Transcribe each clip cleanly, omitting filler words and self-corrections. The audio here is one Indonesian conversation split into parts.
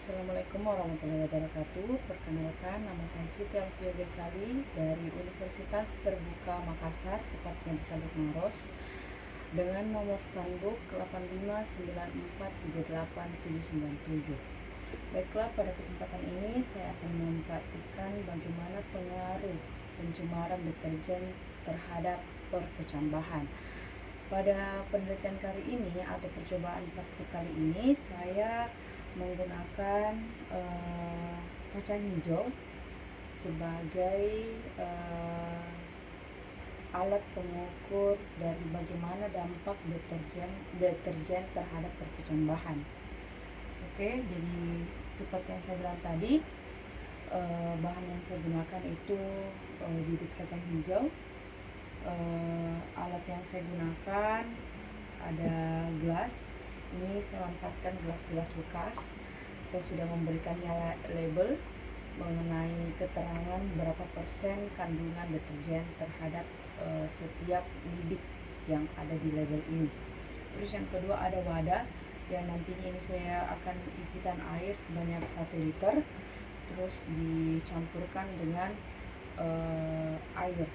Assalamualaikum warahmatullahi wabarakatuh. Perkenalkan, nama saya Siti Alfia Besali dari Universitas Terbuka Makassar, tepatnya di Sabuk Maros, dengan nomor standbook 859438797. Baiklah, pada kesempatan ini saya akan mempraktikkan bagaimana pengaruh pencemaran deterjen terhadap perkecambahan. Pada penelitian kali ini atau percobaan praktik kali ini, saya menggunakan kacang hijau sebagai alat pengukur dari bagaimana dampak deterjen terhadap perkecambahan. Oke, jadi seperti yang saya bilang tadi, bahan yang saya gunakan itu bibit kacang hijau. Alat yang saya gunakan ada gelas. Ini saya manfaatkan gelas-gelas bekas. Saya sudah memberikannya label mengenai keterangan berapa persen kandungan deterjen terhadap setiap bibit yang ada di label ini. Terus yang kedua ada wadah yang nantinya ini saya akan isikan air sebanyak 1 liter, terus dicampurkan dengan air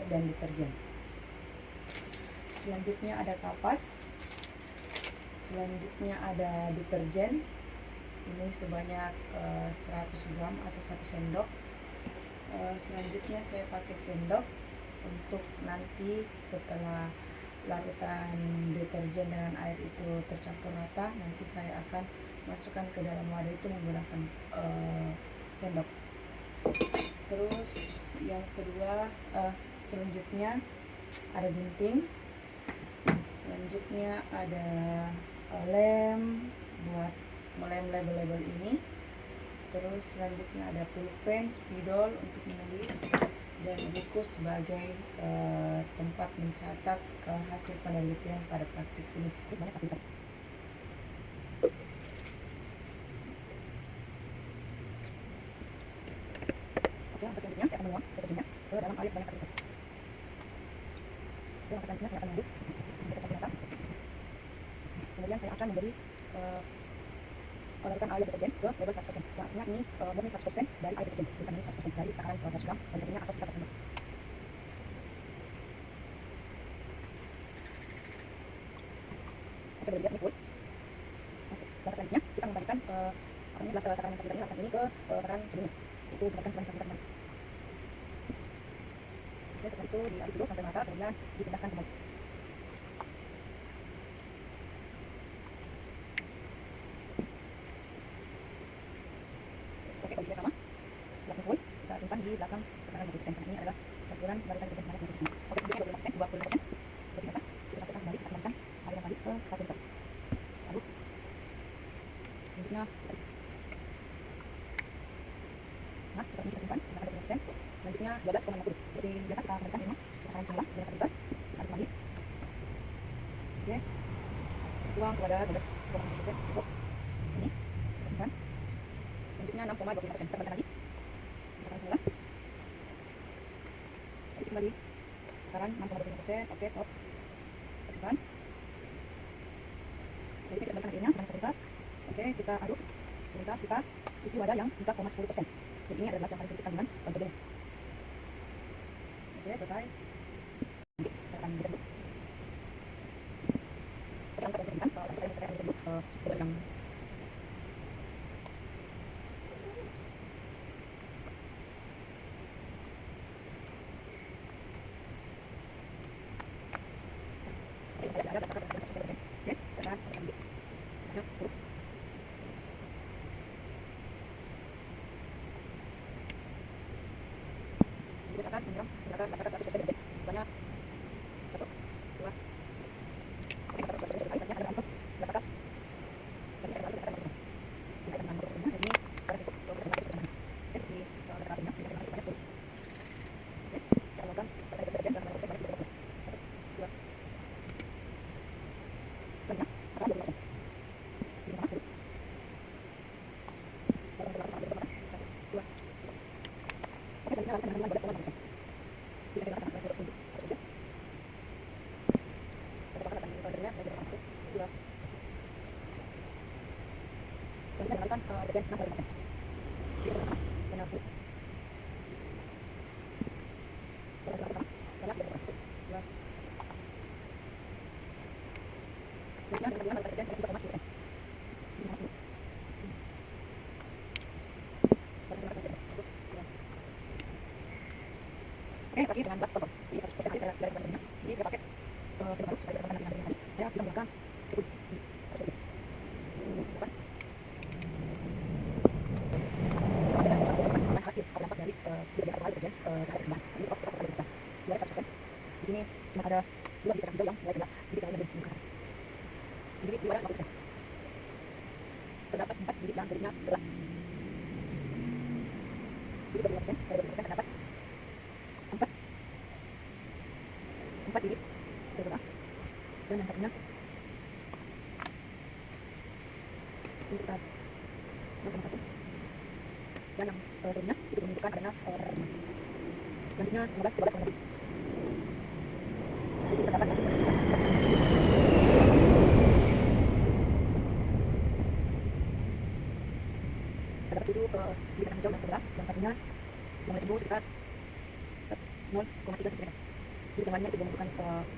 dan deterjen. Selanjutnya ada kapas. Selanjutnya ada deterjen. Ini sebanyak 100 gram atau 1 sendok. Selanjutnya saya pakai sendok untuk nanti setelah larutan deterjen dengan air itu tercampur rata, nanti saya akan masukkan ke dalam wadah itu menggunakan sendok. Terus yang kedua, selanjutnya ada gunting. Selanjutnya ada lem buat melem label-label ini. Terus selanjutnya ada pulpen, spidol untuk menulis, dan buku sebagai tempat mencatat hasil penelitian pada praktik ini. Sebanyak 1 liter. Oke, langkah selanjutnya saya akan menuang deterjennya ke dalam air sebanyak 1 liter. Oke, langkah selanjutnya saya akan mengaduk sampai tercampur rata. Kemudian saya akan memberi larutan air deterjen ke level 100%. Yang artinya ini murni 100% dari air deterjen, bukan ini 100% dari takaran 100 gram dan deterjennya atau sekitar 100 gram. Oke, berlipat ini full. Oke, langkah selanjutnya kita memberikan gelas takaran yang 1 liter ini, larutan ini ke takaran sebelumnya, itu diberikan sebanyak 1 liter kembali. Oke, setelah itu diaduk dulu sampai merata, kemudian dipindahkan kembali. Oke, kondisinya sama, gelasnya full, kita simpan di belakang tekanan 20%, karena ini adalah campuran larutan deterjen sebanyak 20%. Oke, selanjutnya 25%, 25%, seperti biasa, kita campurkan kembali, kita kembalikan air yang tadi ke 1 liter. Aduk. Selanjutnya kita isi. Nah, seperti ini kita simpan, kita ada 20%. Selanjutnya 12,50. Seperti biasa kita kembalikan ini, takaran semula sebanyak 1 liter. Aduk kembali. Oke, tuang kepada 12,50%. Cukup. Ini kita simpan. Selanjutnya 6,25%. Kita kembalikan lagi. Takaran semula. Kita isi kembali. Takaran 6,25%. Oke, stop. Kita simpan. Selanjutnya kita kembalikan airnya sebanyak 1 liter. Oke, kita aduk. Sebentar kita isi wadah yang 3,10%. Jadi ini adalah gelas yang paling sedikit kandungan deterjennya. Oke, selesai. Saya akan bisa dulu. Oke, angkat saya berikan. Kalau saya akan bisa dulu yang oke, saya sudah ada belas takaran 100% deterjen. Oke, saya akan ambil. Ya, 10. Jadi saya akan menyiram menggunakan belas takaran 100% deterjen sebanyak 1, 2. Oke, 100% selesai. Selanjutnya saya akan ambil belas takaran. Selanjutnya saya akan ambil belas takaran 100%. Kita akan menambah sebelumnya, jadi ini akan cukup untuk kita menambah. Oke, seperti belas takaran sebelumnya, kita akan ambil sebanyak 10. Oke, saya akan melakukan deterjen dan menambah sebanyak 30. 1, 2. Selanjutnya akan 20%. Ini sama 10. Lalu saya akan sampai 1, 2. Oke, selanjutnya lakukan dengan 12,5%. Jika saya lakukan sampai 10%. Kita coba akan deterjennya, saya bisa 1, 2. Selanjutnya menggunakan deterjen 60%. Saya sedikit. Kita sama supaya bisa masuk. Dua. Selanjutnya dengan menggunakan deterjen 3,10%. Oke, pakai dengan gelas kotor. Jadi 100% air dari minyak. Jadi saya pakai sedikit baru supaya tidak terkena sinar tadi. Saya tidak menggunakan 10. Bukan. Sama dengan 100% hasil atau dampak dari deterjen atau deterjen terhadap percambahan. Ini tetap sekali berpecah. Dua 100%. Di sini cuma ada 2 bibit kacang hijau yang mulai kena, bibit yang lain belum kena. Ini bibit ada 50%. Terdapat 4 bibit yang bibitnya gelap. Bibit 25%, dari 20% terdapat 4 bibit bergerak. Dan yang satunya ini sekitar 0,1. Dan yang sebelumnya itu menunjukkan adanya selanjutnya 15 warna biru. Di sini terdapat 1. Terdapat 7 bibit kacang hijau yang bergerak. Yang satunya yang mulai tumbuh sekitar 0,3 cm. Bibit yang lainnya itu menunjukkan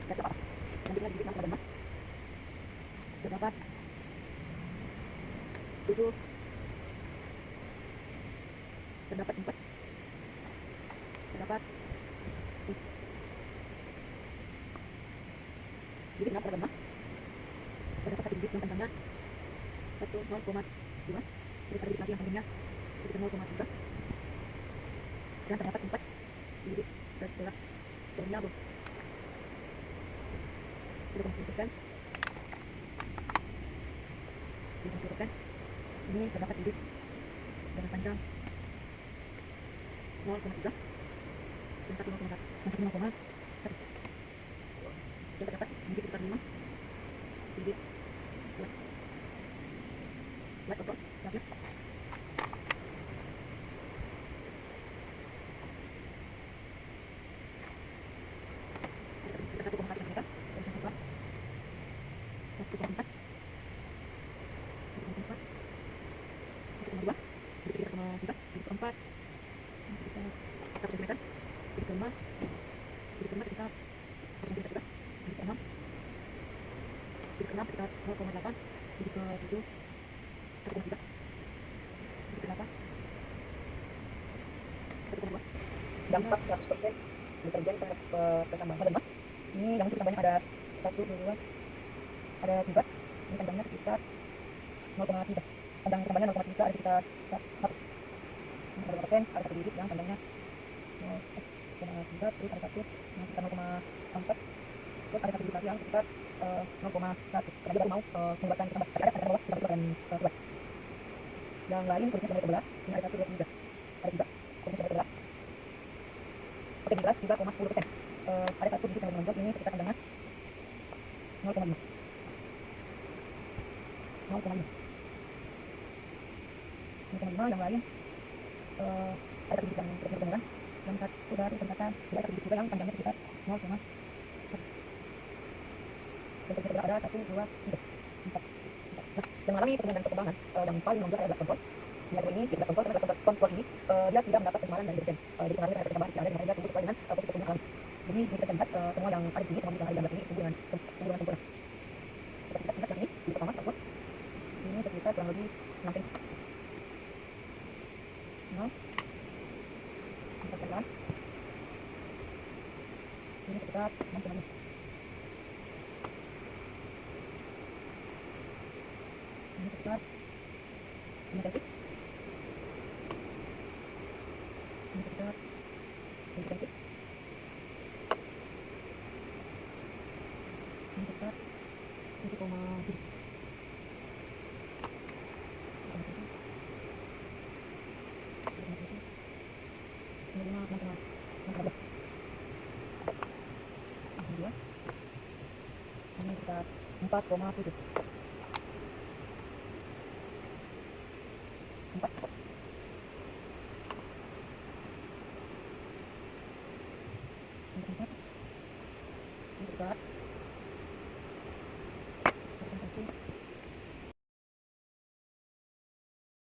reaksi apa. Selanjutnya bibit yang lemah terdapat 7, terdapat 4, terdapat bibit yang lemah, terdapat 1 bibit yang panjangnya 0,2, terus ada bibit lagi yang panjangnya sekitar 0,3, dan terdapat 4 bibit bergerak sebelumnya 3,10%. 10%. Ini terdapat bibit dengan panjang 0,3 dan 1,1 dan terdapat bibit sekitar 5 bibit gelas kotor terakhir. Sekitar 1,1 cm dan 1,4 1,2 bibit 1,3 bibit keempat sekitar 1 cm, bibit kelima sekitar 1 cm juga, bibit keenam sekitar 0,8, bibit ketujuh 1,3, bibit ke-8 1,2. Dampak 100% deterjen terhadap percambahan lemah. Ini yang untuk tambahnya ada 1, 2, ada 3. Ini panjangnya sekitar 0,3. Panjang tambahnya 0,3 ada sekitar 1. 2%, ada 1 bibit yang panjangnya 0,3, terus ada 1 yang sekitar 0,4, terus ada 1 bibit lagi yang sekitar 0,1. Karena dia baru mau mengeluarkan percambahan. Tapi ada bawah yang dan keluar. Yang lain kulitnya sudah mulai terbelah. Ini ada 1, 2, 3. Ada 3. Kulitnya sudah terbelah. Oke, di gelas 3,10%. Ada 1 bibit yang menonjol, ini sekitar panjangnya 0,5. 0,5 yang lain ada 1 bibit yang seperti berjauhan, yang satu dari peningkatan, ada 1 bibit juga yang panjangnya sekitar 0,1. Dan terdapat ada 1, 2, 3, 4. Nah, yang mengalami pertumbuhan dan perkembangan yang paling menonjol adalah gelas kontrol. Ini di gelas kontrol, karena gelas kontrol ini dia tidak mendapat pencemaran dari deterjen. Jadi pengaruhnya terhadap pertambahan yang ada di mana dia tumbuh sesuai dengan proses pertumbuhan alami. Jadi sini kita bisa lihat semua yang ada di sini, semua bibit yang ada di dalam gelas ini tumbuh dengan sempurna. Seperti kita lihat yang ini, bibit pertama kontrol. Ini sekitar kurang lebih 6 cm. 0. Ini sekitar 6,5. Ini sekitar 5 cm. Ini sekitar 7 cm. Ini sekitar 7,7. Ini 5,6. Ini sekitar 4,7.